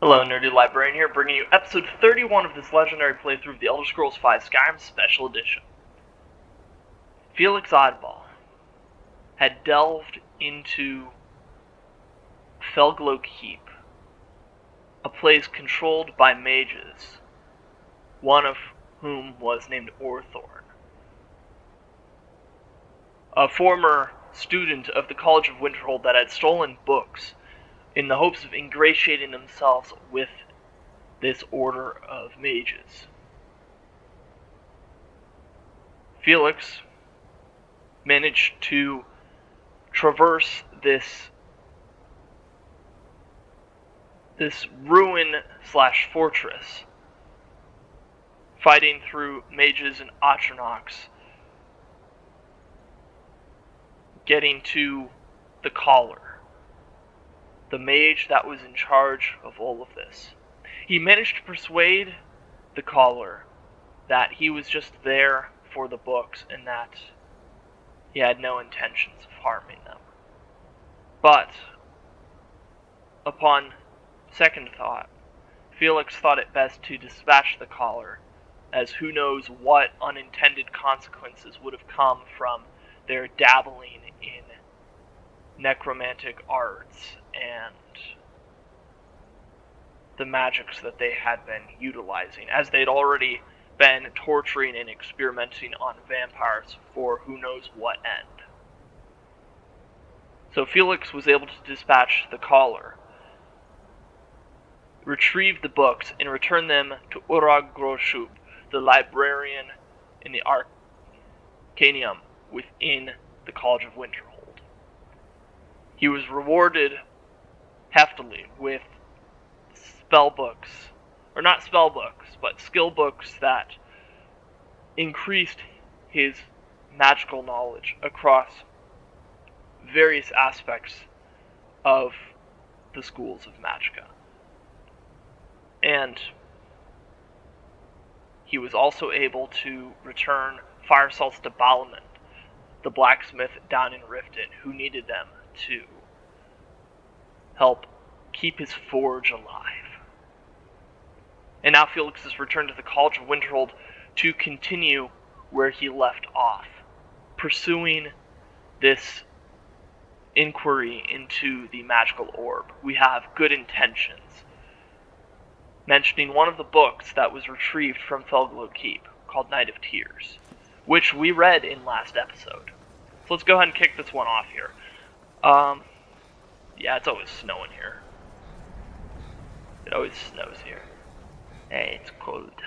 Hello, Nerdy Librarian here, bringing you episode 31 of this legendary playthrough of the Elder Scrolls V Skyrim Special Edition. Felix Oddball had delved into Felglow Keep, a place controlled by mages, one of whom was named Orthorn, a former student of the College of Winterhold that had stolen books in the hopes of ingratiating themselves with this order of mages. Felix managed to traverse this ruin/fortress, fighting through mages and Atronachs, getting to the Collar, the mage that was in charge of all of this. He managed to persuade the Collar that he was just there for the books and that he had no intentions of harming them. But, upon second thought, Felix thought it best to dispatch the Collar, as who knows what unintended consequences would have come from their dabbling in necromantic arts and the magics that they had been utilizing, as they'd already been torturing and experimenting on vampires for who knows what end. So Felix was able to dispatch the Collar, retrieve the books, and return them to Urag Groshub, the librarian in the Arcanium within the College of Winterhold. He was rewarded heftily with spell books, or not spell books, but skill books that increased his magical knowledge across various aspects of the schools of Magicka. And he was also able to return fire salts to Balamund, the blacksmith down in Riften, who needed them to help keep his forge alive. And now Felix has returned to the College of Winterhold to continue where he left off, pursuing this inquiry into the magical orb. We have good intentions, mentioning one of the books that was retrieved from Felglow Keep, called Night of Tears, which we read in last episode. So let's go ahead and kick this one off here. Yeah, it's always snowing here. It always snows here. Hey, it's cold.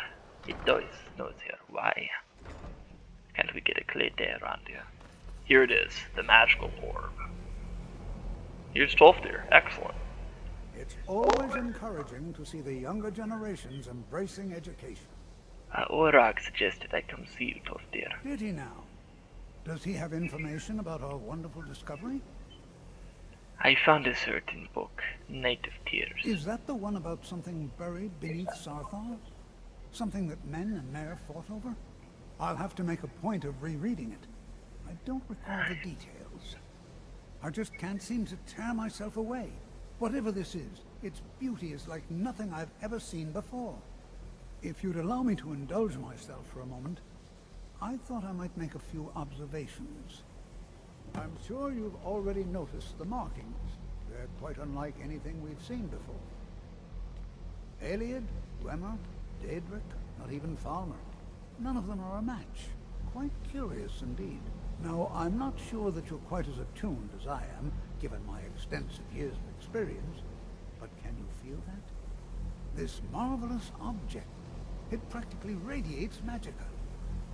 It always snows here. Why? Can't we get a clear day around here? Here it is, the magical orb. Here's Tolfdir. Excellent. It's always encouraging to see the younger generations embracing education. Orag suggested I come see you, Tolfdir. Did he now? Does he have information about our wonderful discovery? I found a certain book, Night of Tears. Is that the one about something buried beneath Sarthal? Something that men and Mare fought over? I'll have to make a point of rereading it. I don't recall the details. I just can't seem to tear myself away. Whatever this is, its beauty is like nothing I've ever seen before. If you'd allow me to indulge myself for a moment, I thought I might make a few observations. I'm sure you've already noticed the markings. They're quite unlike anything we've seen before. Eliad, Dwemer, Daedric, not even Falmer. None of them are a match. Quite curious indeed. Now, I'm not sure that you're quite as attuned as I am, given my extensive years of experience, but can you feel that? This marvelous object, it practically radiates magicka,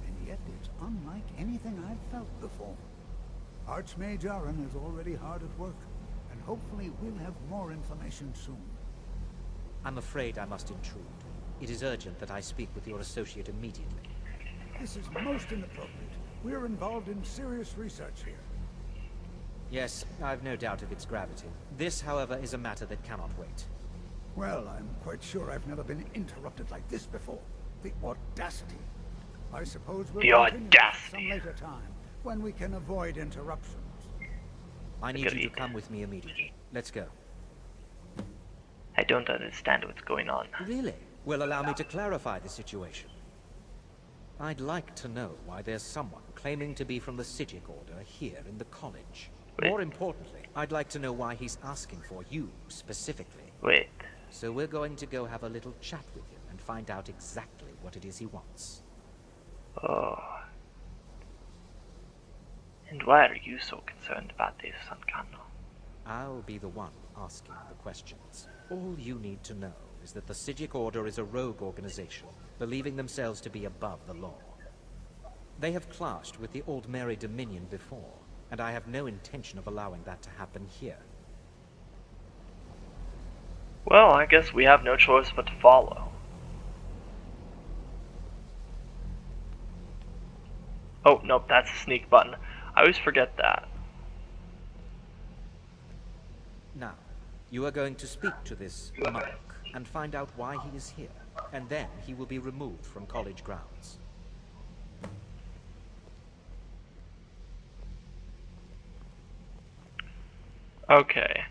and yet it's unlike anything I've felt before. Archmage Aaron is already hard at work, and hopefully we'll have more information soon. I'm afraid I must intrude. It is urgent that I speak with your associate immediately. This is most inappropriate. We're involved in serious research here. Yes, I've no doubt of its gravity. This, however, is a matter that cannot wait. Well, I'm quite sure I've never been interrupted like this before. The audacity. I suppose we'll continue this at some later time, when we can avoid interruptions. I need you to come with me immediately. Let's go. I don't understand what's going on. Really? Well, allow me to clarify the situation. I'd like to know why there's someone claiming to be from the Psijic Order here in the college. Wait. More importantly, I'd like to know why he's asking for you specifically. Wait. So we're going to go have a little chat with him and find out exactly what it is he wants. Oh. And why are you so concerned about this, Sankano? I'll be the one asking the questions. All you need to know is that the Psijic Order is a rogue organization, believing themselves to be above the law. They have clashed with the Old Mary Dominion before, and I have no intention of allowing that to happen here. Well, I guess we have no choice but to follow. Oh, nope, that's the sneak button. I always forget that. Now, you are going to speak to this monk and find out why he is here, and then he will be removed from college grounds. Okay.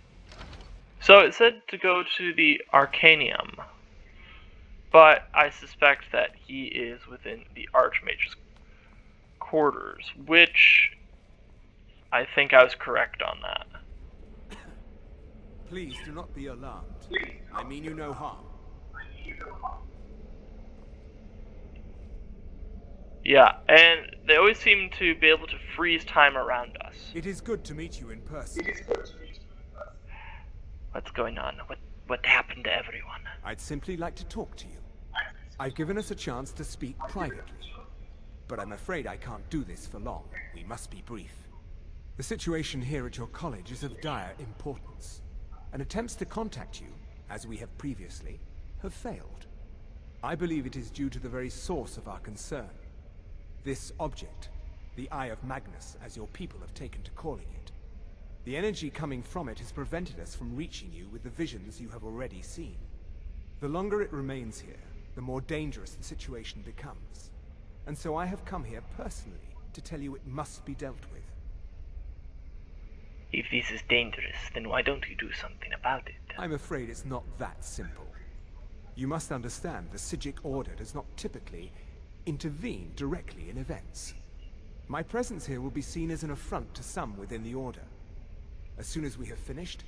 So it said to go to the Arcanium, but I suspect that he is within the Archmage's quarters, which I think I was correct on that. Please do not be alarmed. I mean you no harm. Yeah, and they always seem to be able to freeze time around us. It is good to meet you in person. What's going on? What happened to everyone? I'd simply like to talk to you. I've given us a chance to speak privately, but I'm afraid I can't do this for long. We must be brief. The situation here at your college is of dire importance, and attempts to contact you, as we have previously, have failed. I believe it is due to the very source of our concern. This object, the Eye of Magnus, as your people have taken to calling it. The energy coming from it has prevented us from reaching you with the visions you have already seen. The longer it remains here, the more dangerous the situation becomes. And so I have come here personally to tell you it must be dealt with. If this is dangerous, then why don't you do something about it? I'm afraid it's not that simple. You must understand the Psijic Order does not typically intervene directly in events. My presence here will be seen as an affront to some within the Order. As soon as we have finished,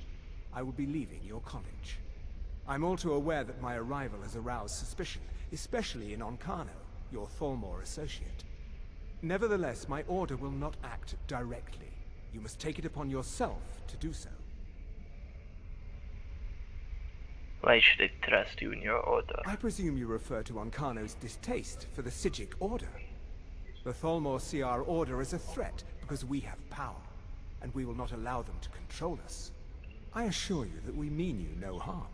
I will be leaving your college. I'm all too aware that my arrival has aroused suspicion, especially in Onkano, your Thalmor associate. Nevertheless, my Order will not act directly. You must take it upon yourself to do so. Why should I trust you in your order? I presume you refer to Onkano's distaste for the Psijic Order. The Thalmor see our Order as a threat because we have power, and we will not allow them to control us. I assure you that we mean you no harm.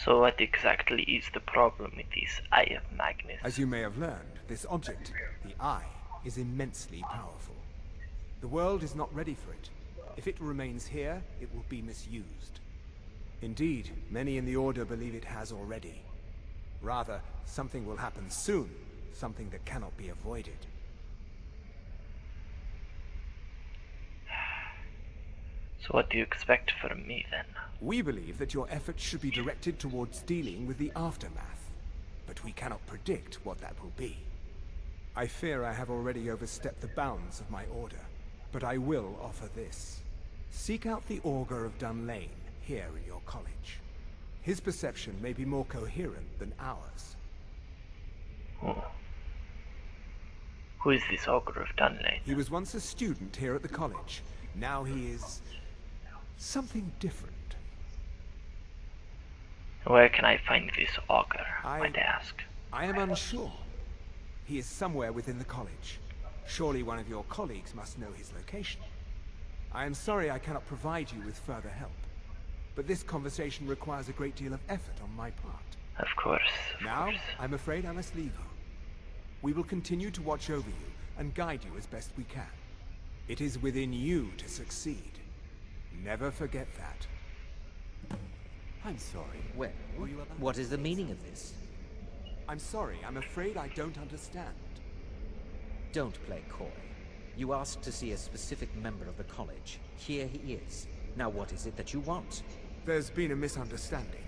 So what exactly is the problem with this Eye of Magnus? As you may have learned, this object, the Eye, is immensely powerful. The world is not ready for it. If it remains here, it will be misused. Indeed, many in the Order believe it has already. Rather, something will happen soon, something that cannot be avoided. So what do you expect from me then? We believe that your efforts should be directed towards dealing with the aftermath, but we cannot predict what that will be. I fear I have already overstepped the bounds of my Order, but I will offer this. Seek out the Auger of Dunlane here in your college. His perception may be more coherent than ours. Oh. Who is this Auger of Dunlane? He was once a student here at the college. Now he is something different. Where can I find this Auger, might I ask? I am unsure. He is somewhere within the college. Surely one of your colleagues must know his location. I am sorry I cannot provide you with further help, but this conversation requires a great deal of effort on my part. Of course, Now, I'm afraid I must leave you. We will continue to watch over you and guide you as best we can. It is within you to succeed. Never forget that. I'm sorry. Well, what is the meaning of this? I'm sorry, I'm afraid I don't understand. Don't play coy. You asked to see a specific member of the college. Here he is. Now what is it that you want? There's been a misunderstanding.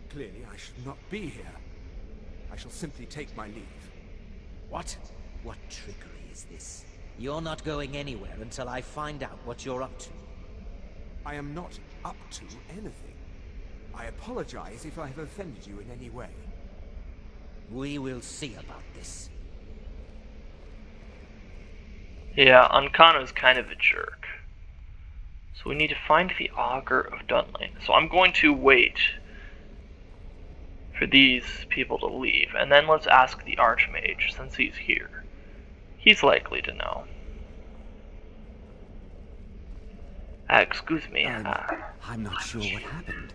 Clearly, I should not be here. I shall simply take my leave. What? What trickery is this? You're not going anywhere until I find out what you're up to. I am not up to anything. I apologize if I have offended you in any way. We will see about this. Yeah, Ancano's kind of a jerk. So we need to find the Auger of Dunlane. So I'm going to wait for these people to leave, and then let's ask the Archmage, since he's here. He's likely to know. Excuse me. I'm not sure what happened.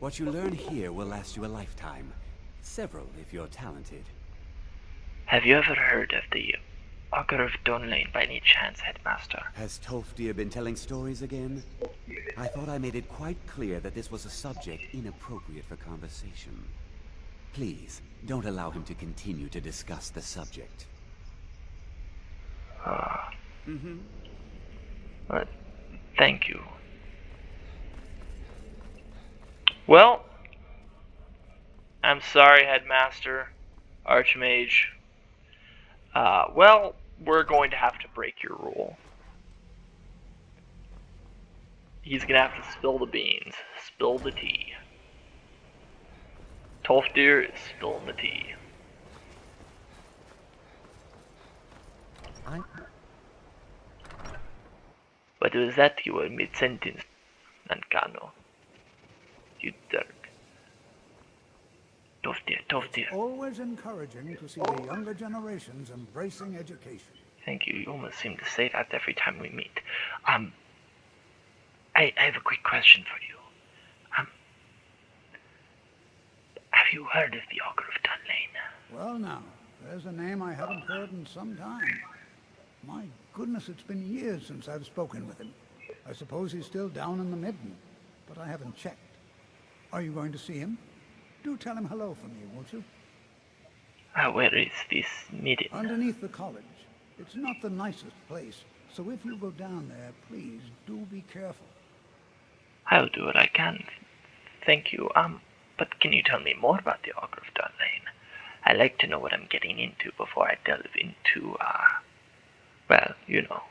What you learn here will last you a lifetime. Several, if you're talented. Have you ever heard of the Auger of Dunlane by any chance, Headmaster? Has Tolfdir been telling stories again? I thought I made it quite clear that this was a subject inappropriate for conversation. Please, don't allow him to continue to discuss the subject. Thank you. Well, I'm sorry, Headmaster, Archmage. Well, we're going to have to break your rule. He's gonna have to spill the beans, spill the tea. Tolfdir is spilling the tea. What was that you were mid-sentence, Ancano? You jerk. Tolfdir. Always encouraging to see the younger generations embracing education. Thank you. You almost seem to say that every time we meet. I have a quick question for you. Have you heard of the Auger of Dunlane? Well now, there's a name I haven't heard in some time. My goodness, it's been years since I've spoken with him. I suppose he's still down in the Midden, but I haven't checked. Are you going to see him? Do tell him hello for me, won't you? Where is this meeting? Underneath the college. It's not the nicest place, so if you go down there, please do be careful. I'll do what I can. Thank you. But can you tell me more about the Auger of Dunlane? I like to know what I'm getting into before I delve into, well, you know,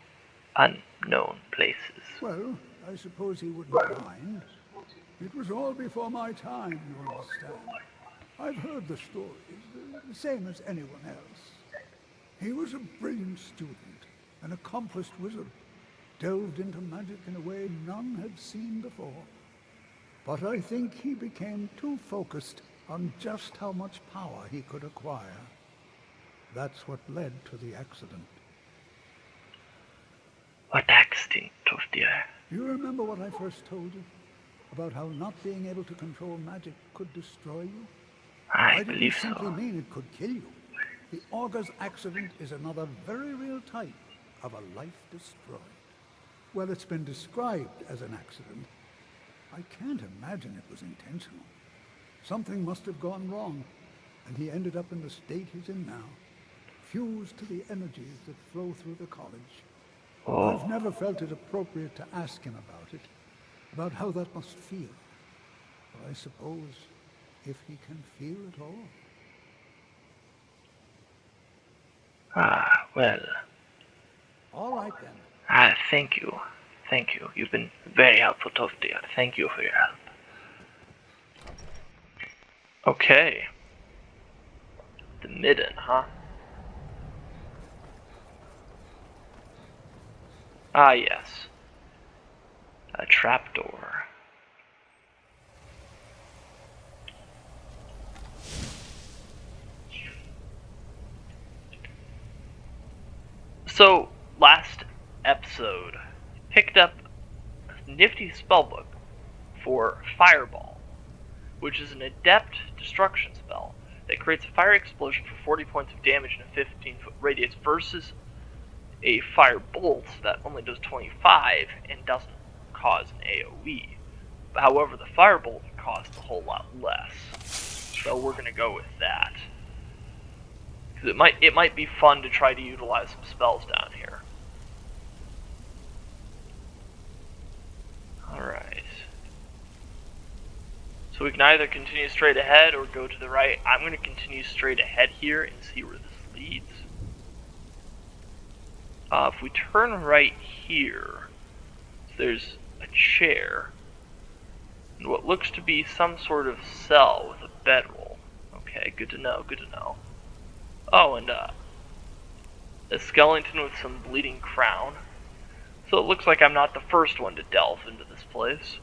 unknown places. Well, I suppose he wouldn't mind. It was all before my time, you understand. I've heard the stories, the same as anyone else. He was a brilliant student, an accomplished wizard, delved into magic in a way none had seen before. But I think he became too focused on just how much power he could acquire. That's what led to the accident. What accident, Tolfdir? You remember what I first told you? About how not being able to control magic could destroy you? I didn't believe simply so. mean it could kill you. The Auger's accident is another very real type of a life destroyed. Well, it's been described as an accident. I can't imagine it was intentional. Something must have gone wrong, and he ended up in the state he's in now, fused to the energies that flow through the college. I've never felt it appropriate to ask him about it, about how that must feel. But I suppose if he can feel it all. Well. All right then. Thank you. Thank you. You've been very helpful, Tolfdir. Thank you for your help. Okay. The Midden, huh? Ah, yes. A trapdoor. So, last episode, picked up a nifty spellbook for Fireball, which is an adept destruction spell that creates a fire explosion for 40 points of damage in a 15-foot radius versus a fire bolt that only does 25 and doesn't cause an AoE. However, the firebolt costs a whole lot less, so we're gonna go with that. Because it might be fun to try to utilize some spells down here. Alright. So we can either continue straight ahead or go to the right. I'm going to continue straight ahead here and see where this leads. If we turn right here, there's a chair and what looks to be some sort of cell with a bedroll. Okay, good to know, good to know. Oh, and a skeleton with some bleeding crown. So it looks like I'm not the first one to delve into this place.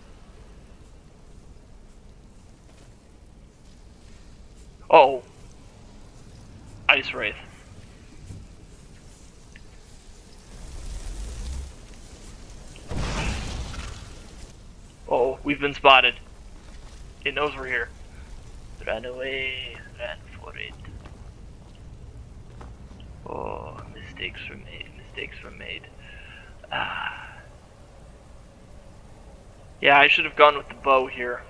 Oh. Ice Wraith. Oh, we've been spotted. It knows we're here. Run away, run for it. Oh, mistakes were made, mistakes were made. Yeah, I should have gone with the bow here.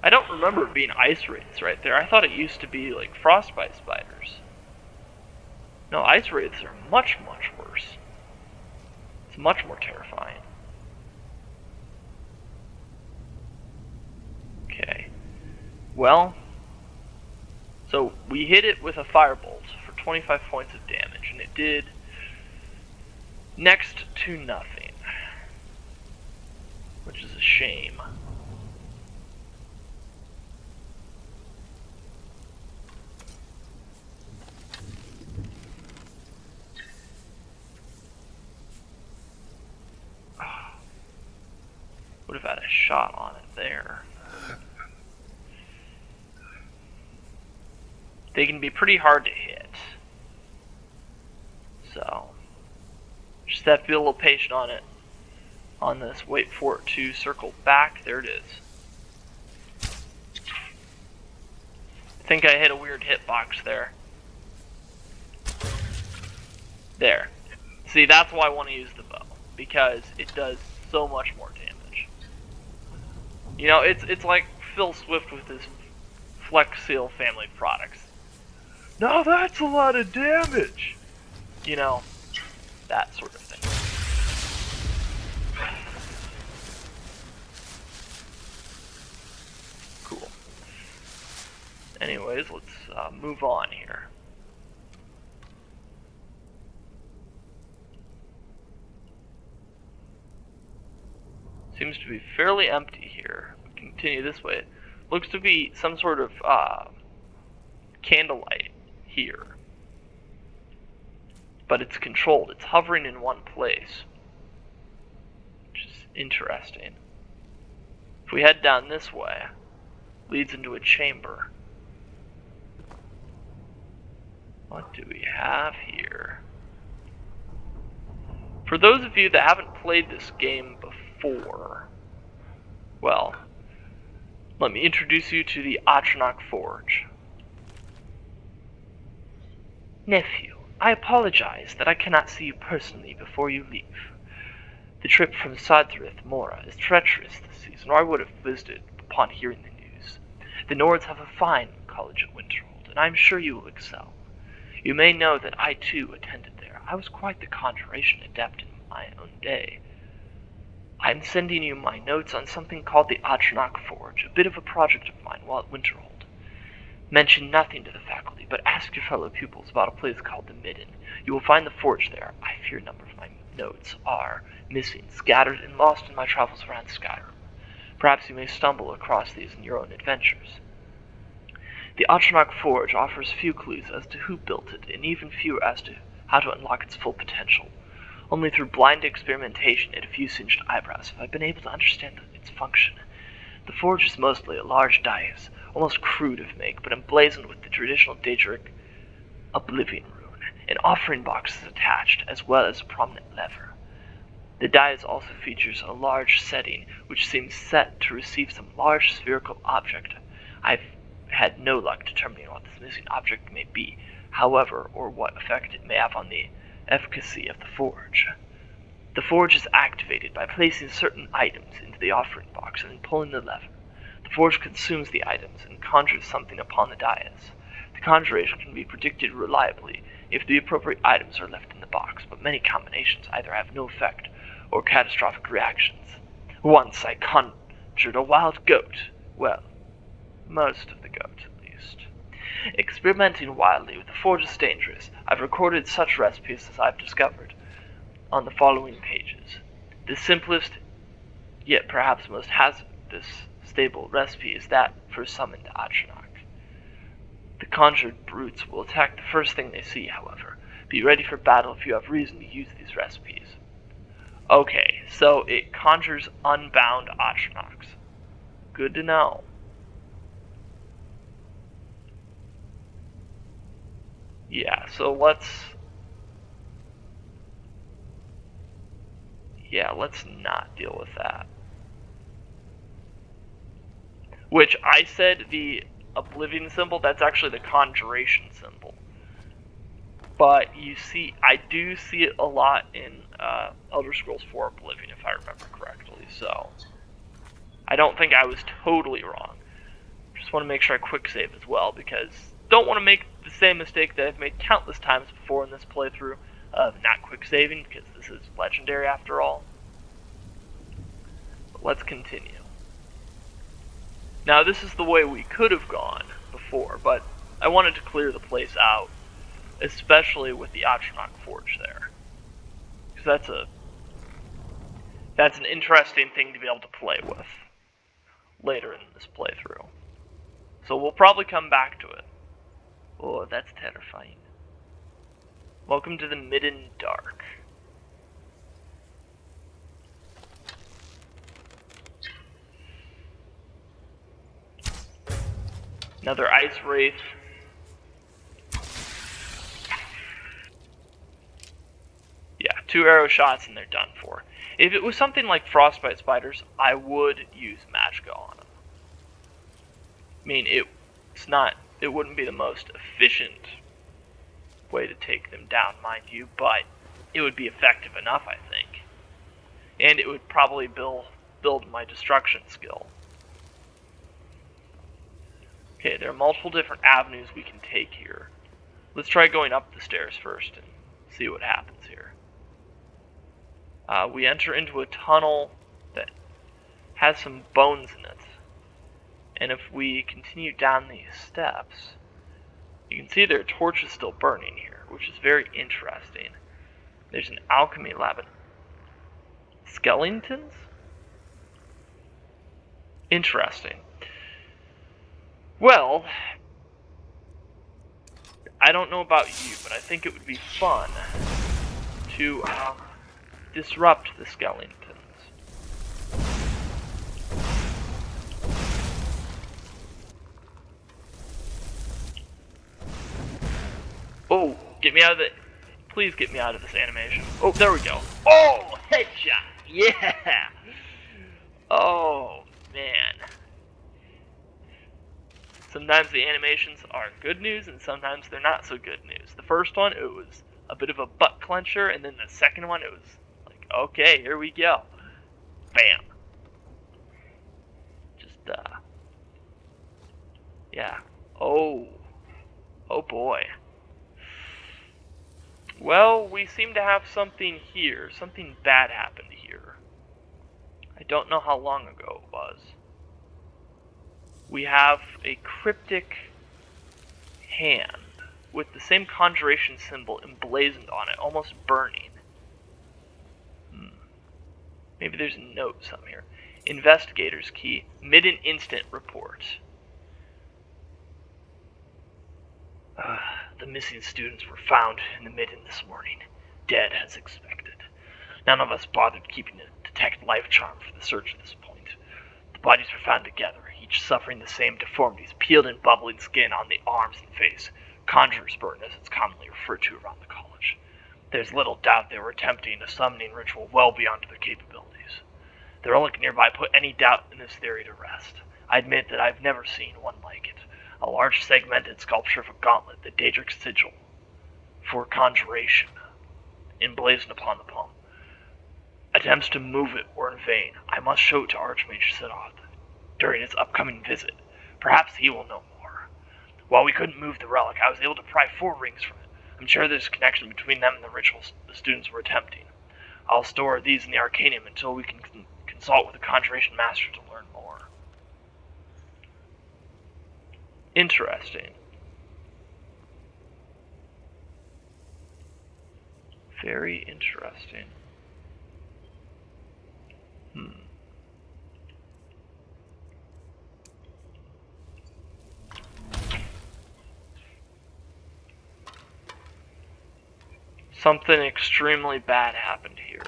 I don't remember it being ice wraiths right there. I thought it used to be like frostbite spiders. No, ice wraiths are much, much worse. It's much more terrifying. Okay. Well, so we hit it with a firebolt for 25 points of damage, and it did next to nothing, which is a shame. Would have had a shot on it there. They can be pretty hard to hit. So, just have to be a little patient on it. On this, wait for it to circle back. There it is. I think I hit a weird hitbox there. There. See, that's why I want to use the bow. Because it does so much more damage. You know, it's like Phil Swift with his Flex Seal family products. Now that's a lot of damage! You know, that sort of thing. Cool. Anyways, let's move on here. Seems to be fairly empty here. We continue this way. Looks to be some sort of candlelight here. But it's controlled. It's hovering in one place. Which is interesting. If we head down this way, leads into a chamber. What do we have here? For those of you that haven't played this game before, well, let me introduce you to the Atronach Forge. Nephew, I apologize that I cannot see you personally before you leave. The trip from Sadrith Mora is treacherous this season, or I would have visited upon hearing the news. The Nords have a fine college at Winterhold, and I am sure you will excel. You may know that I too attended there. I was quite the conjuration adept in my own day. I am sending you my notes on something called the Atronach Forge, a bit of a project of mine while at Winterhold. Mention nothing to the faculty, but ask your fellow pupils about a place called the Midden. You will find the forge there. I fear a number of my notes are missing, scattered, and lost in my travels around Skyrim. Perhaps you may stumble across these in your own adventures. The Atronach Forge offers few clues as to who built it, and even fewer as to how to unlock its full potential. Only through blind experimentation and a few singed eyebrows have I been able to understand its function. The forge is mostly a large dais, almost crude of make, but emblazoned with the traditional Daedric Oblivion rune. An offering box is attached, as well as a prominent lever. The dais also features a large setting, which seems set to receive some large spherical object. I've had no luck determining what this missing object may be, however, or what effect it may have on the efficacy of the forge. The forge is activated by placing certain items into the offering box and then pulling the lever. The forge consumes the items and conjures something upon the dais. The conjuration can be predicted reliably if the appropriate items are left in the box, but many combinations either have no effect or catastrophic reactions. Once I conjured a wild goat. Well, most of the goats, at least. Experimenting wildly with the forge is dangerous. I've recorded such recipes as I've discovered on the following pages. The simplest, yet perhaps most hazardous, stable recipe is that for summoned Atronach. The conjured brutes will attack the first thing they see, however. Be ready for battle if you have reason to use these recipes. Okay, so it conjures unbound Atronachs. Good to know. Yeah, so let's not deal with that. Which I said the Oblivion symbol, that's actually the conjuration symbol. But you see, I do see it a lot in Elder Scrolls 4 Oblivion, if I remember correctly, so I don't think I was totally wrong. Just want to make sure I quick save as well, because don't want to make the same mistake that I've made countless times before in this playthrough of not quick saving, because this is legendary after all. But let's continue. Now this is the way we could have gone before, but I wanted to clear the place out, especially with the Atronach Forge there. Because that's an interesting thing to be able to play with later in this playthrough. So we'll probably come back to it. Oh, that's terrifying. Welcome to the Midden Dark. Another ice wraith. Yeah, 2 arrow shots and they're done for. If it was something like frostbite spiders, I would use Magicka on them. I mean, it wouldn't be the most efficient way to take them down, mind you, but it would be effective enough, I think. And it would probably build my destruction skill. Okay, there are multiple different avenues we can take here. Let's try going up the stairs first and see what happens here. We enter into a tunnel that has some bones in it. And if we continue down these steps, you can see there are torches still burning here, which is very interesting. There's an alchemy lab. Skeletons? Interesting. Well, I don't know about you, but I think it would be fun to disrupt the skeletons. Oh, get me out of the... Please get me out of this animation. Oh, there we go. Oh, headshot! Yeah! Oh, man. Sometimes the animations are good news, and sometimes they're not so good news. The first one, it was a bit of a butt clencher, and then the second one, it was like, okay, here we go. Bam. Just, yeah. Oh. Oh, boy. Well, we seem to have something here. Something bad happened here. I don't know how long ago it was. We have a cryptic hand with the same conjuration symbol emblazoned on it, almost burning. Maybe there's a note somewhere here. Investigator's key, Midden instant report. The missing students were found in the Midden this morning, dead as expected. None of us bothered keeping a detect life charm for the search at this point. The bodies were found together, each suffering the same deformities, peeled and bubbling skin on the arms and face, conjurer's burn as it's commonly referred to around the college. There's little doubt they were attempting a summoning ritual well beyond their capabilities. The relic nearby put any doubt in this theory to rest. I admit that I've never seen one like it. A large segmented sculpture of a gauntlet, the Daedric sigil, for conjuration, emblazoned upon the palm. Attempts to move it were in vain. I must show it to Archmage Sidoth during its upcoming visit. Perhaps he will know more. While we couldn't move the relic, I was able to pry 4 rings from it. I'm sure there's a connection between them and the rituals the students were attempting. I'll store these in the Arcanium until we can consult with the Conjuration Master to learn more. Interesting. Very interesting. Something extremely bad happened here.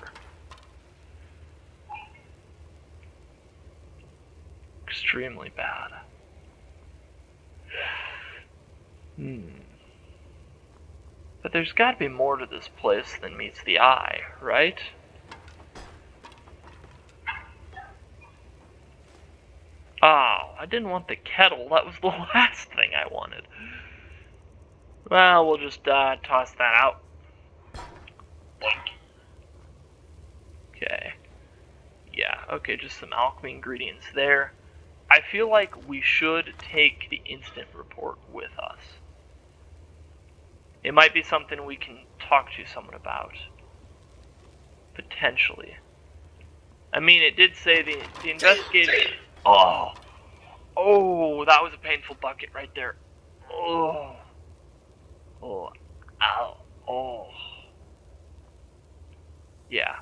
Extremely bad. But there's got to be more to this place than meets the eye, right? Oh, I didn't want the kettle. That was the last thing I wanted. Well, we'll just toss that out. Okay. Yeah, okay, just some alchemy ingredients there. I feel like we should take the instant report with us. It might be something we can talk to someone about. Potentially. I mean, it did say the investigator... Oh! Oh, that was a painful bucket right there. Oh. Oh. Ow. Oh. Yeah.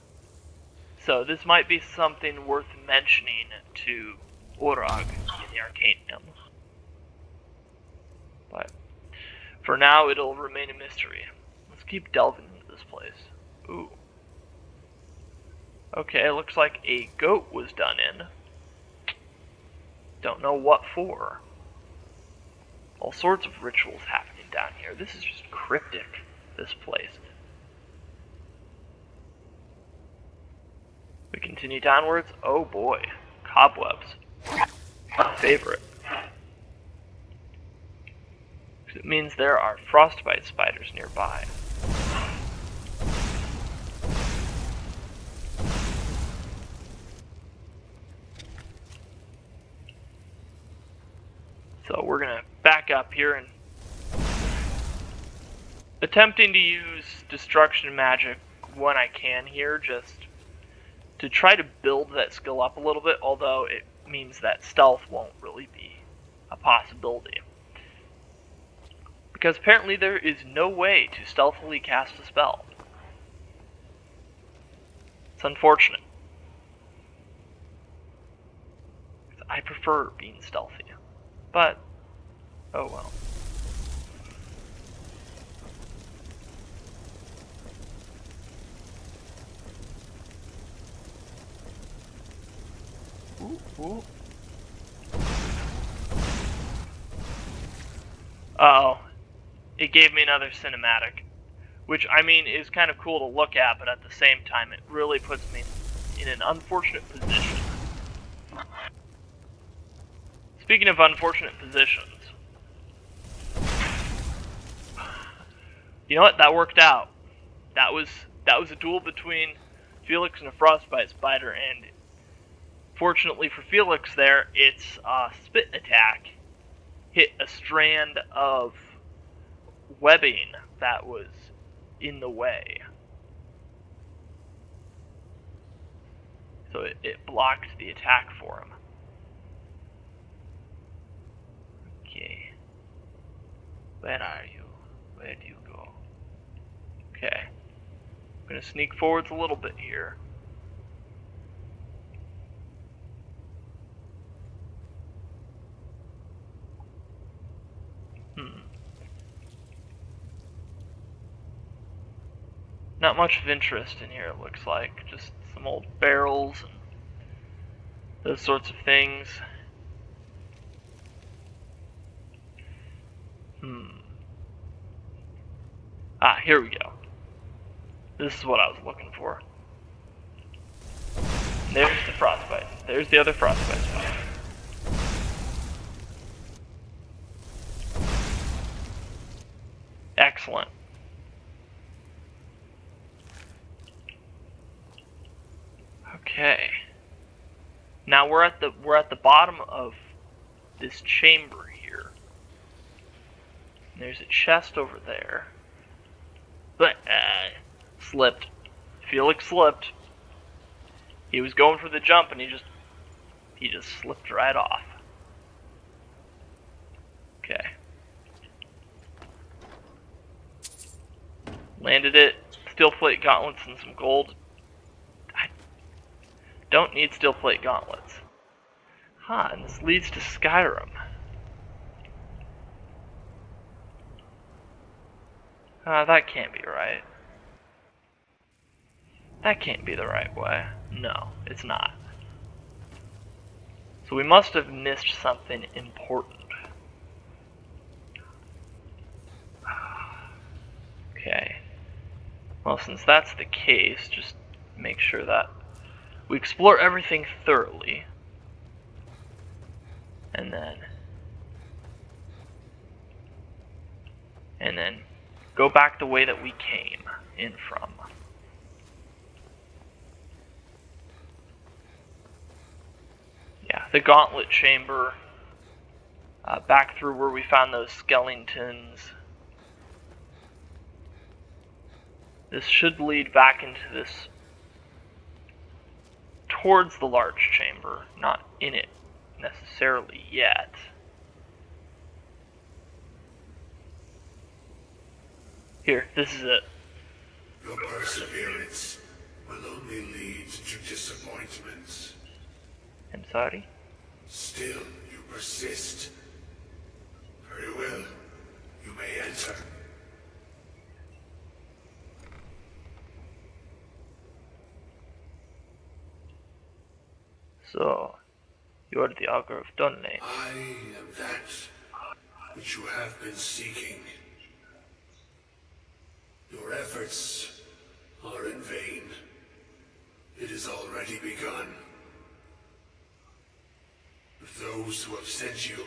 So this might be something worth mentioning to Auger in the Arcanum. But for now, it'll remain a mystery. Let's keep delving into this place. Ooh. Okay, looks like a goat was done in. Don't know what for. All sorts of rituals happening down here. This is just cryptic, this place. We continue downwards. Oh boy. Cobwebs. My favorite. It means there are frostbite spiders nearby. So we're gonna back up here and attempting to use destruction magic when I can here, just to try to build that skill up a little bit, although it means that stealth won't really be a possibility. Because apparently there is no way to stealthily cast a spell. It's unfortunate. I prefer being stealthy. But, oh well. Ooh. Uh-oh. It gave me another cinematic. Which, I mean, is kind of cool to look at, but at the same time, it really puts me in an unfortunate position. Speaking of unfortunate positions. You know what? That worked out. That was a duel between Felix and a frostbite spider, and fortunately for Felix there, its spit attack hit a strand of webbing that was in the way. So it blocked the attack for him. Okay. Where are you? Where do you go? Okay. I'm gonna sneak forwards a little bit here. Not much of interest in here, it looks like. Just some old barrels and those sorts of things. Ah, here we go. This is what I was looking for. There's the frostbite. There's the other frostbite spider. Excellent. Okay. Now we're at the bottom of this chamber here. And there's a chest over there. But slipped. Felix slipped. He was going for the jump and he just slipped right off. Okay. Landed it. Steel plate gauntlets and some gold. I don't need steel plate gauntlets. Huh, and this leads to Skyrim. That can't be right. That can't be the right way. No, it's not. So we must have missed something important. Okay. Well, since that's the case, just make sure that we explore everything thoroughly. And then go back the way that we came in from. Yeah, the gauntlet chamber. Back through where we found those skeletons. This should lead back into this, towards the large chamber, not in it necessarily yet. Here, this is it. Your perseverance will only lead to disappointments. I'm sorry? Still, you persist. Very well. You may enter. So, you're the Auger of Dunlane. I am that which you have been seeking. Your efforts are in vain. It has already begun. Those who have sent you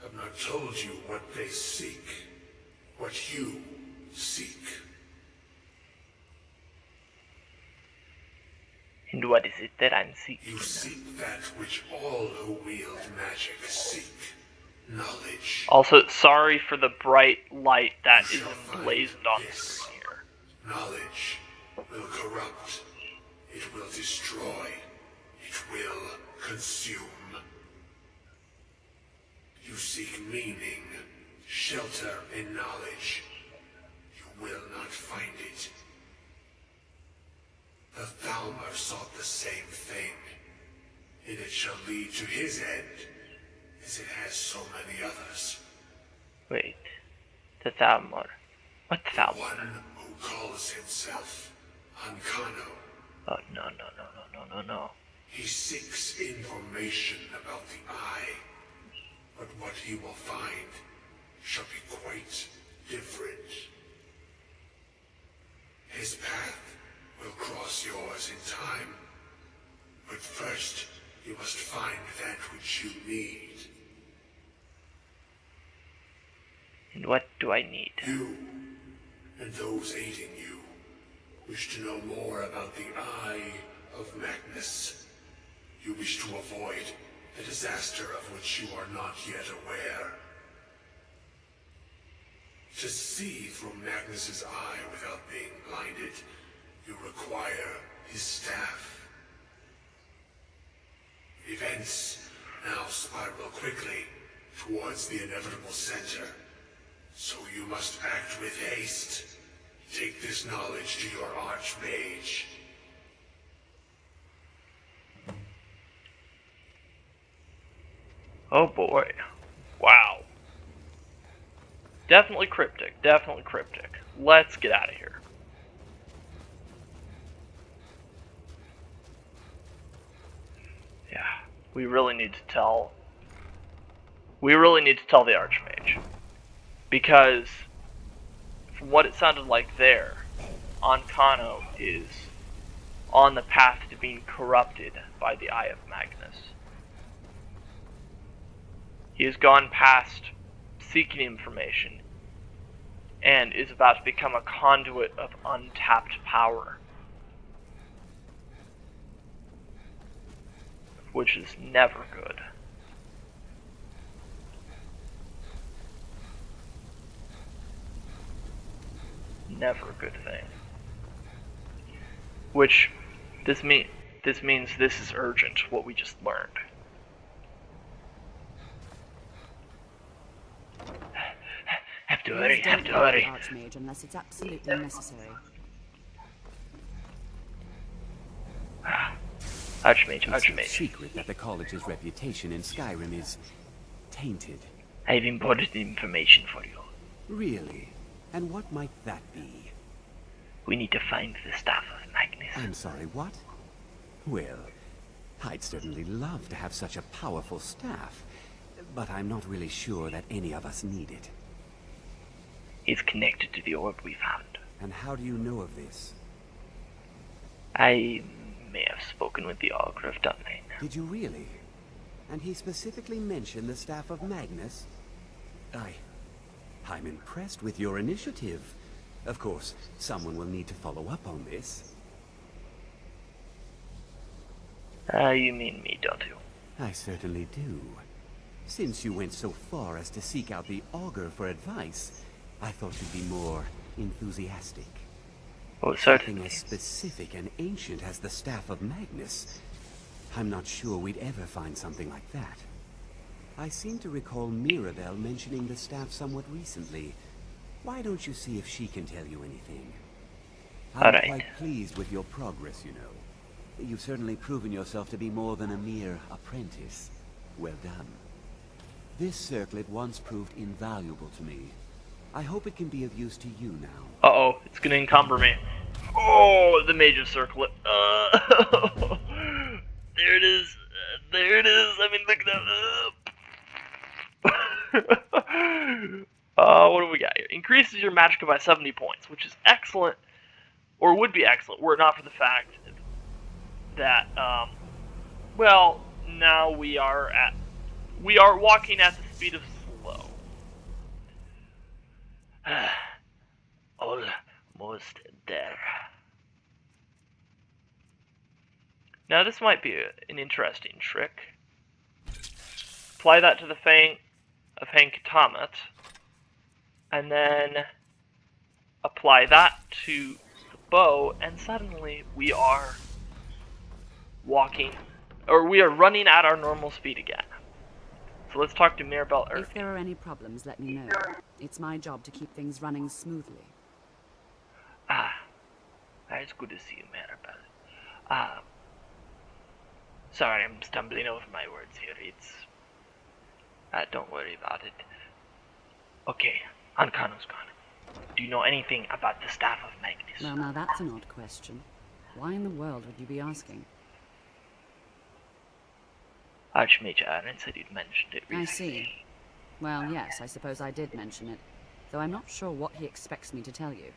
have not told you what they seek, what you seek. And what is it that I'm seeking? You seek that which all who wield magic seek. Knowledge. Also, sorry for the bright light that is emblazoned on the Yes. screen here. Knowledge will corrupt. It will destroy. It will consume. You seek meaning, shelter in knowledge. You will not find it. The Thalmor sought the same thing, and it shall lead to his end, as it has so many others. Wait, the Thalmor. What Thalmor? One who calls himself Ancano. Oh, no. He seeks information about the Eye, but what he will find shall be quite different. His path will cross yours in time, but first you must find that which you need. And what do I need? You, and those aiding you, wish to know more about the Eye of Magnus. You wish to avoid the disaster of which you are not yet aware. To see through Magnus's eye without being blinded, you require his staff. Events now spiral quickly towards the inevitable center, so you must act with haste. Take this knowledge to your archmage. Oh boy. Wow. Definitely cryptic. Let's get out of here. Yeah, we really need to tell the Archmage. Because from what it sounded like there, Ancano is on the path to being corrupted by the Eye of Magnus. He has gone past seeking information and is about to become a conduit of untapped power, which is never good. Never a good thing. Which this This means this is urgent, what we just learned. Have to Please hurry, don't have to help the hurry. Archmage unless it's absolutely necessary. Archmage, It's no Archmage. secret that the college's reputation in Skyrim is tainted. I have important information for you. Really? And what might that be? We need to find the Staff of Magnus. I'm sorry, what? Well, I'd certainly love to have such a powerful staff, but I'm not really sure that any of us need it. It's connected to the orb we found. And how do you know of this? I may have spoken with the Auger of Dunlane. Did you really? And he specifically mentioned the Staff of Magnus? I'm impressed with your initiative. Of course, someone will need to follow up on this. You mean me, don't you? I certainly do. Since you went so far as to seek out the Auger for advice, I thought you'd be more enthusiastic. Oh, Something certainly. as specific and ancient as the Staff of Magnus. I'm not sure we'd ever find something like that. I seem to recall Mirabelle mentioning the staff somewhat recently. Why don't you see if she can tell you anything? I'm Alright. quite pleased with your progress, you know. You've certainly proven yourself to be more than a mere apprentice. Well done. This circlet once proved invaluable to me. I hope it can be of use to you now. Uh-oh, it's gonna encumber me. Oh, the Mage's Circlet. There it is. There it is. I mean, look that up. What do we got here? Increases your magicka by 70 points, which is excellent, or would be excellent, were it not for the fact that, well, now we are walking at the speed of slow. Almost there. Now this might be an interesting trick. Apply that to the Fang of Hankatamet, and then apply that to the bow, and suddenly we are walking, or we are running at our normal speed again. So let's talk to Mirabelle If there are any problems, let me know. It's my job to keep things running smoothly. It's good to see you, Mirabelle. Sorry, I'm stumbling over my words here. It's... don't worry about it. Okay, Ankano's gone. Do you know anything about the Staff of Magnus? Well, now that's an odd question. Why in the world would you be asking? Archmage Aaron said you'd mentioned it recently. I see. Well, yes, I suppose I did mention it, though I'm not sure what he expects me to tell you.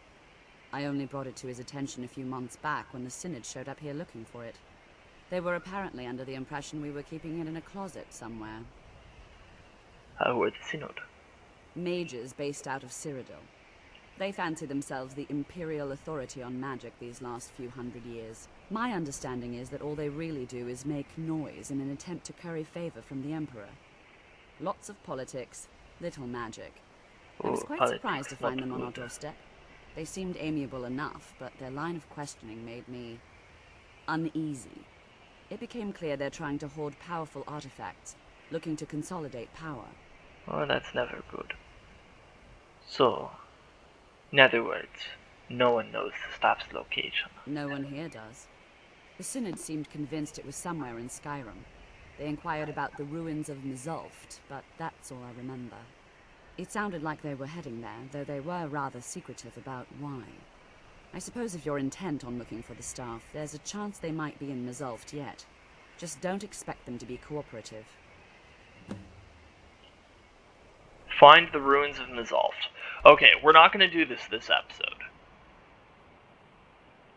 I only brought it to his attention a few months back when the Synod showed up here looking for it. They were apparently under the impression we were keeping it in a closet somewhere. Who are the Synod? Mages based out of Cyrodiil. They fancy themselves the imperial authority on magic these last few hundred years. My understanding is that all they really do is make noise in an attempt to curry favor from the Emperor. Lots of politics, little magic. I was quite surprised to find them on our doorstep. They seemed amiable enough, but their line of questioning made me uneasy. It became clear they're trying to hoard powerful artifacts, looking to consolidate power. Oh, that's never good. So, in other words, no one knows the staff's location. No one here does. The Synod seemed convinced it was somewhere in Skyrim. They inquired about the ruins of Mizulft, but that's all I remember. It sounded like they were heading there, though they were rather secretive about why. I suppose if you're intent on looking for the staff, there's a chance they might be in Mizulft yet. Just don't expect them to be cooperative. Find the ruins of Mizulft. Okay, we're not going to do this episode.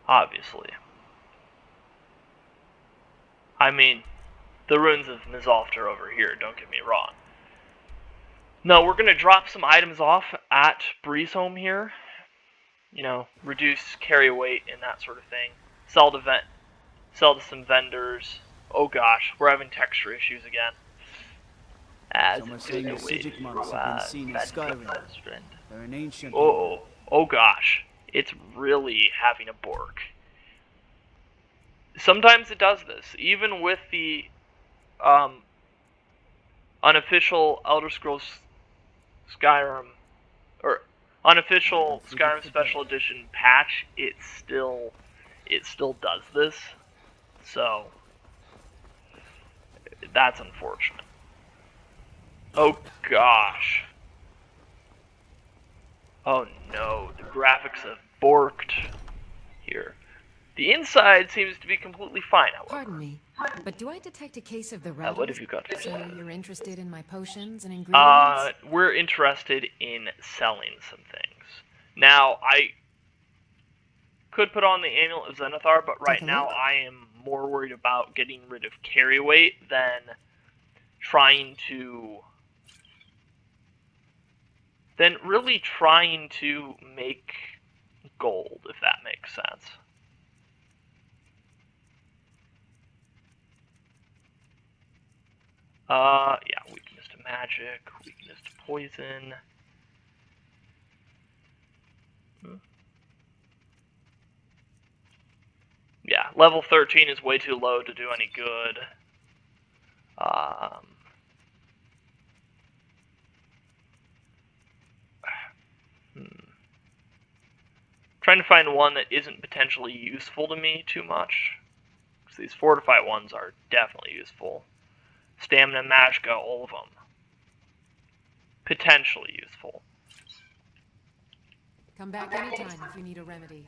Obviously. I mean, the ruins of Mizulft are over here, don't get me wrong. No, we're going to drop some items off at Bree's home here. You know, reduce carry weight and that sort of thing. Sell to some vendors. Oh gosh, we're having texture issues again. As Some are saying the Psijic monks have been seen in Skyrim. They're an ancient... Oh gosh, it's really having a bork. sometimes it does this, even with the unofficial Elder Scrolls Skyrim, or unofficial Skyrim Special Edition patch, it still does this. So that's unfortunate. Oh gosh. Oh no, the graphics have borked here. The inside seems to be completely fine, however. Pardon me, but do I detect a case of the rattles? What have you got to say? So you're interested in my potions and ingredients? We're interested in selling some things. Now, I could put on the Amulet of Zenithar, but right now I am more worried about getting rid of carry weight than really trying to make gold, if that makes sense. Yeah, weakness to magic, weakness to poison. Yeah, level 13 is way too low to do any good. Trying to find one that isn't potentially useful to me too much. Because these fortify ones are definitely useful. Stamina, Magicka, all of them. Potentially useful. Come back anytime if you need a remedy.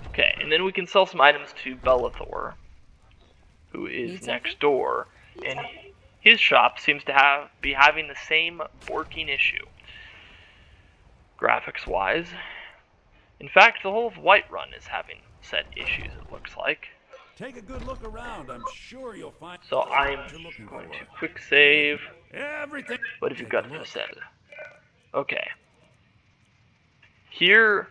Okay, and then we can sell some items to Bellathor, who is next door, and his shop seems to be having the same working issue, graphics-wise. In fact, the whole of Whiterun is having said issues, it looks like. Take a good look around. I'm sure you'll find. So I'm going to quick save. Everything. What have you got to say? Okay. Here.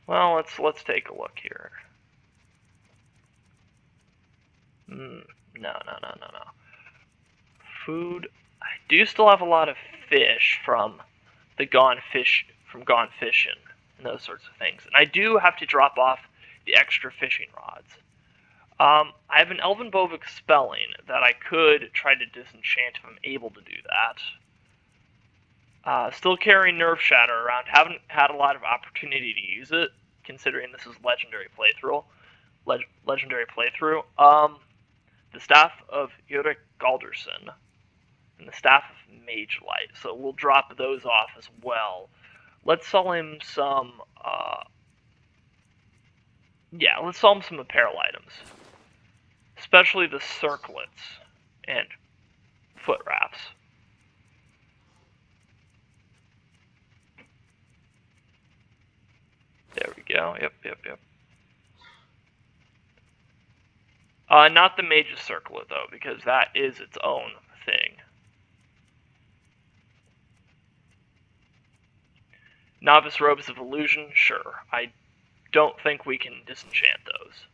Well, let's take a look here. No. Food. I do still have a lot of fish from Gone Fishing and those sorts of things, and I do have to drop off the extra fishing rods. I have an Elven Bow of Expelling that I could try to disenchant if I'm able to do that. Still carrying Nerve Shatter around. Haven't had a lot of opportunity to use it, considering this is legendary playthrough. The Staff of Yorick Galderson and the Staff of Mage Light. So we'll drop those off as well. Let's sell him some. Let's sell him some apparel items, especially the circlets and foot wraps. There we go. Yep. Not the Mage's Circlet, though, because that is its own thing. Novice Robes of Illusion, sure. I don't think we can disenchant those.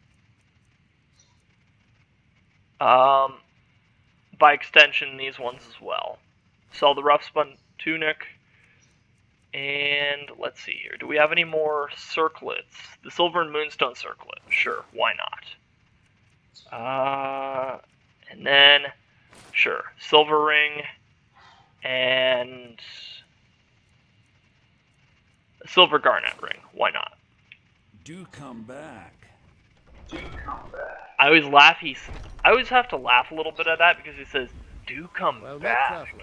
By extension, these ones as well. Sell the Rough Spun Tunic. And let's see here. Do we have any more circlets? The Silver and Moonstone Circlet. Sure, why not? And then, sure, Silver Ring and a Silver Garnet Ring. Why not? Do come back. I always laugh. I always have to laugh a little bit at that because he says, "Do come back,"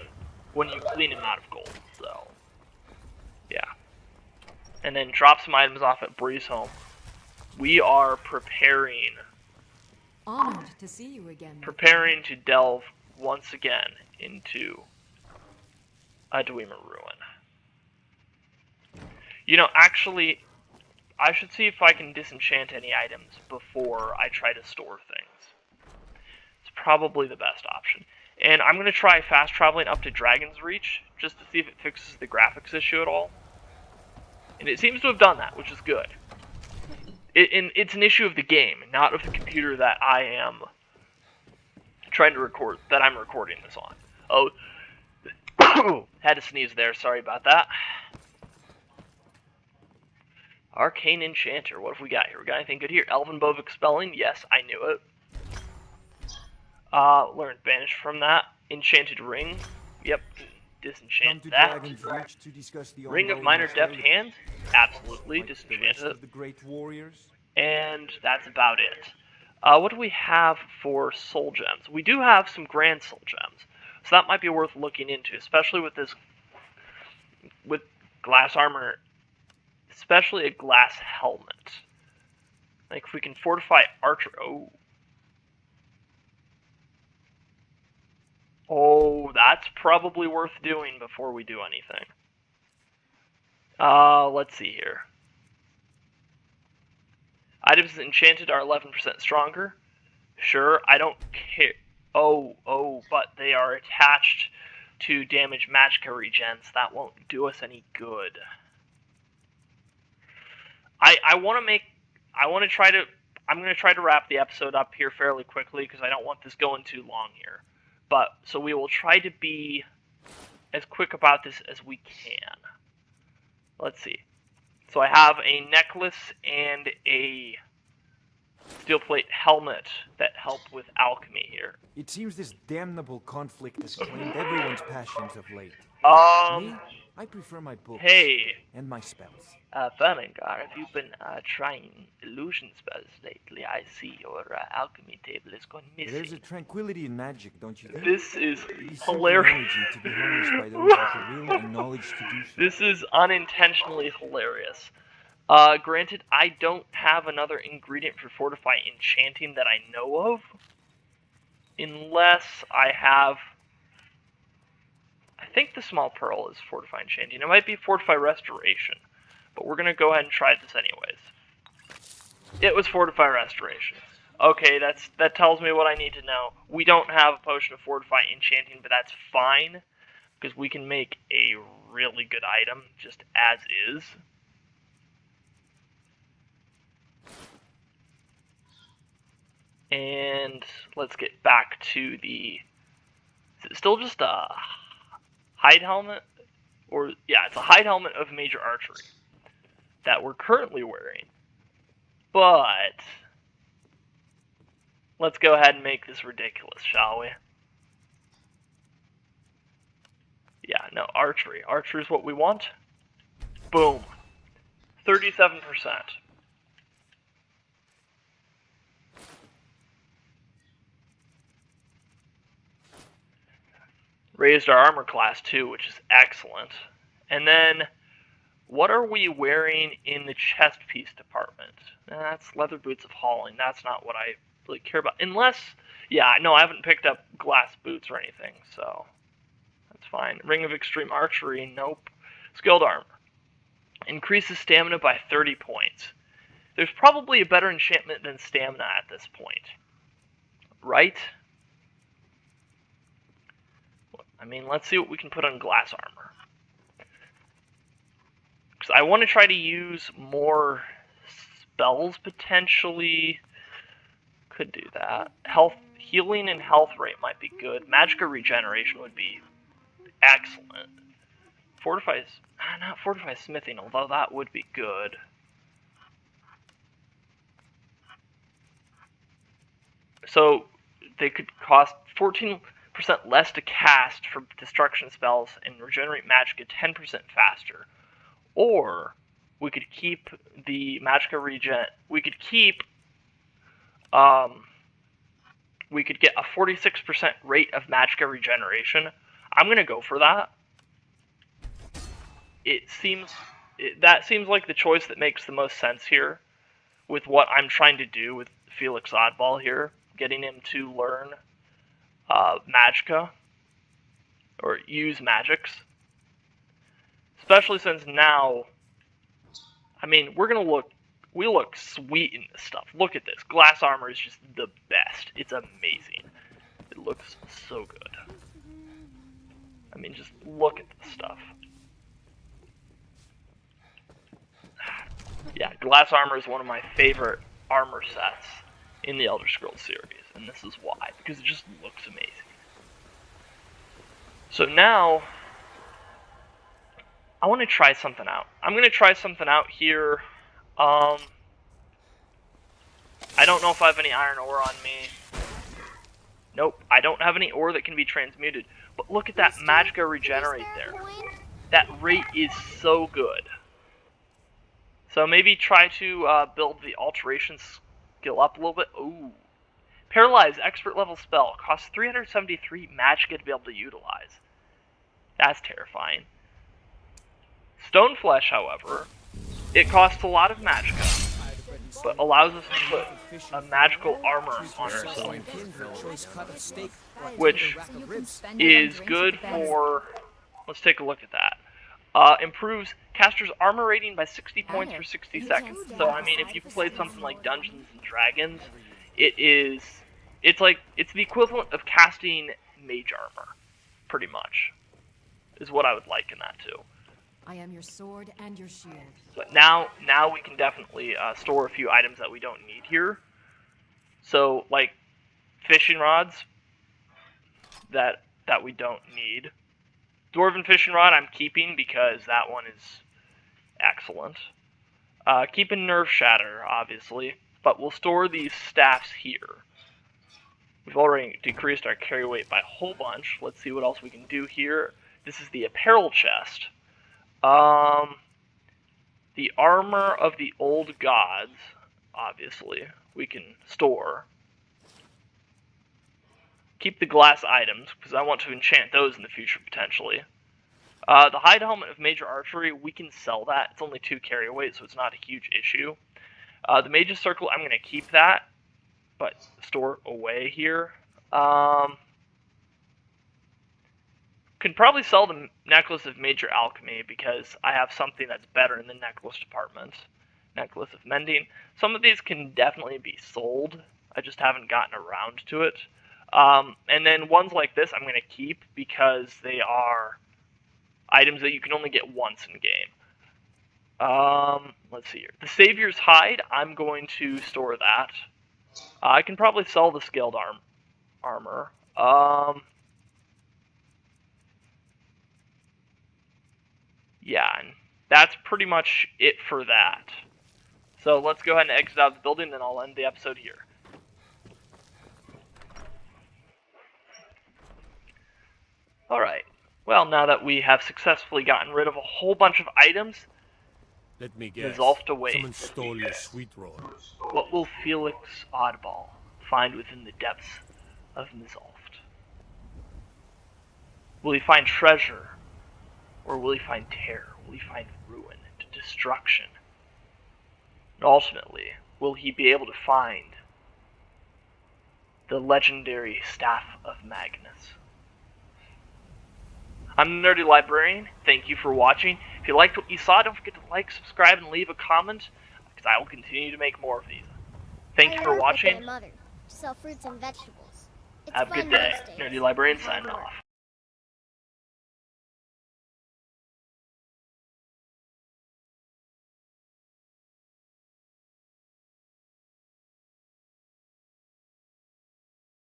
when you clean him out of gold. So, yeah. And then drop some items off at Breeze Home. We are preparing. Honored to see you again. Preparing to delve once again into Dwemer Ruin. You know, actually, I should see if I can disenchant any items before I try to store things. It's probably the best option. And I'm going to try fast traveling up to Dragon's Reach, just to see if it fixes the graphics issue at all. And it seems to have done that, which is good. It's an issue of the game, not of the computer that I am trying to record, that I'm recording this on. Oh, had to sneeze there, sorry about that. Arcane Enchanter. What have we got here? We got anything good here? Elven Bow of Expelling. Yes, I knew it. Learn Banish from that. Enchanted Ring. Yep. Disenchant that. Ring of Minor Deft Hand. Absolutely. Disenchant it. The great warriors. And that's about it. What do we have for soul gems? We do have some grand soul gems. So that might be worth looking into, especially with this, with glass armor, especially a glass helmet. Like if we can fortify archer. Oh, that's probably worth doing before we do anything. Let's see here. Items enchanted are 11% stronger. Sure, I don't care. Oh, but they are attached to damage magicka regens. That won't do us any good. I'm gonna try to wrap the episode up here fairly quickly because I don't want this going too long here. But so we will try to be as quick about this as we can. Let's see. So I have a necklace and a steel plate helmet that help with alchemy here. It seems this damnable conflict has claimed everyone's passions of late. Me? I prefer my books. Hey. And my spells. Vermingar, have you been trying illusion spells lately? I see your alchemy table is gone missing. There's a tranquility in magic, don't you think? This is hilarious. Energy to be harnessed by those with the will and knowledge to do so. This is unintentionally hilarious. Granted, I don't have another ingredient for fortify enchanting that I know of. Unless I have... I think the small pearl is fortify enchanting. It might be fortify restoration. But we're going to go ahead and try this anyways. It was fortify restoration. Okay, that tells me what I need to know. We don't have a potion of fortify enchanting, but that's fine. Because we can make a really good item just as is. And let's get back to the... Is it still just a hide helmet? Or, yeah, it's a hide helmet of major archery that we're currently wearing. But let's go ahead and make this ridiculous, shall we? Yeah, no, archery. Archery is what we want. Boom. 37%. Raised our armor class too, which is excellent. And then, what are we wearing in the chest piece department? That's leather boots of hauling. That's not what I really care about. Unless, yeah, no, I haven't picked up glass boots or anything, so that's fine. Ring of extreme archery, nope. Skilled armor. Increases stamina by 30 points. There's probably a better enchantment than stamina at this point. Right? I mean, let's see what we can put on glass armor. Because I want to try to use more spells, potentially. Could do that. Health, healing and health rate might be good. Magicka regeneration would be excellent. Fortifies, not fortify smithing, although that would be good. So, they could cost 14% less to cast for destruction spells and regenerate magicka 10% faster. Or we could keep the magicka regen. We could keep. We could get a 46% rate of magicka regeneration. I'm gonna go for that. That seems like the choice that makes the most sense here, with what I'm trying to do with Felix Oddball here, getting him to learn magicka or use magics. Especially since now, I mean, we look sweet in this stuff. Look at this. Glass armor is just the best. It's amazing. It looks so good. I mean, just look at this stuff. Yeah, glass armor is one of my favorite armor sets in the Elder Scrolls series, and this is why, because it just looks amazing. So now, I want to try something out. I'm going to try something out here I don't know if I have any iron ore on me. Nope, I don't have any ore that can be transmuted. But look at that magicka regenerate there. That rate is so good. So maybe try to build the alteration skill up a little bit. Ooh. Paralyze, expert level spell. Costs 373 magicka to be able to utilize. That's terrifying. Stoneflesh, however, it costs a lot of magicka, but allows us to put a magical armor on ourselves, which is good for... Let's take a look at that. Improves caster's armor rating by 60 points for 60 seconds. So, I mean, if you've played something like Dungeons and Dragons, it's the equivalent of casting mage armor, pretty much, is what I would like in that too. I am your sword and your shield. But now we can definitely store a few items that we don't need here. So, like fishing rods that we don't need. Dwarven fishing rod I'm keeping because that one is excellent. Keeping nerve shatter, obviously, but we'll store these staffs here. We've already decreased our carry weight by a whole bunch. Let's see what else we can do here. This is the apparel chest. The armor of the old gods, obviously, we can store. Keep the glass items, because I want to enchant those in the future, potentially. The hide helmet of major archery, we can sell that. It's only 2 carry weight, so it's not a huge issue. The mage's circle, I'm going to keep that, but store away here. Could probably sell the necklace of major alchemy, because I have something that's better in the necklace department. Necklace of mending. Some of these can definitely be sold. I just haven't gotten around to it. And then ones like this I'm going to keep because they are items that you can only get once in game. Let's see here. The Savior's Hide, I'm going to store that. I can probably sell the scaled armor. Yeah, and that's pretty much it for that. So let's go ahead and exit out of the building, and I'll end the episode here. Alright, well, now that we have successfully gotten rid of a whole bunch of items, let me guess. Resolve to wait. Someone stole your sweet roll. What will Felix Oddball find within the depths of Mizolft? Will he find treasure? Or will he find terror? Will he find ruin and destruction? And ultimately, will he be able to find the legendary Staff of Magnus? I'm the Nerdy Librarian. Thank you for watching. If you liked what you saw, don't forget to like, subscribe, and leave a comment, because I will continue to make more of these. Thank you for watching. Sell fruits and vegetables. Have a good day. Nerdy Librarian signing off.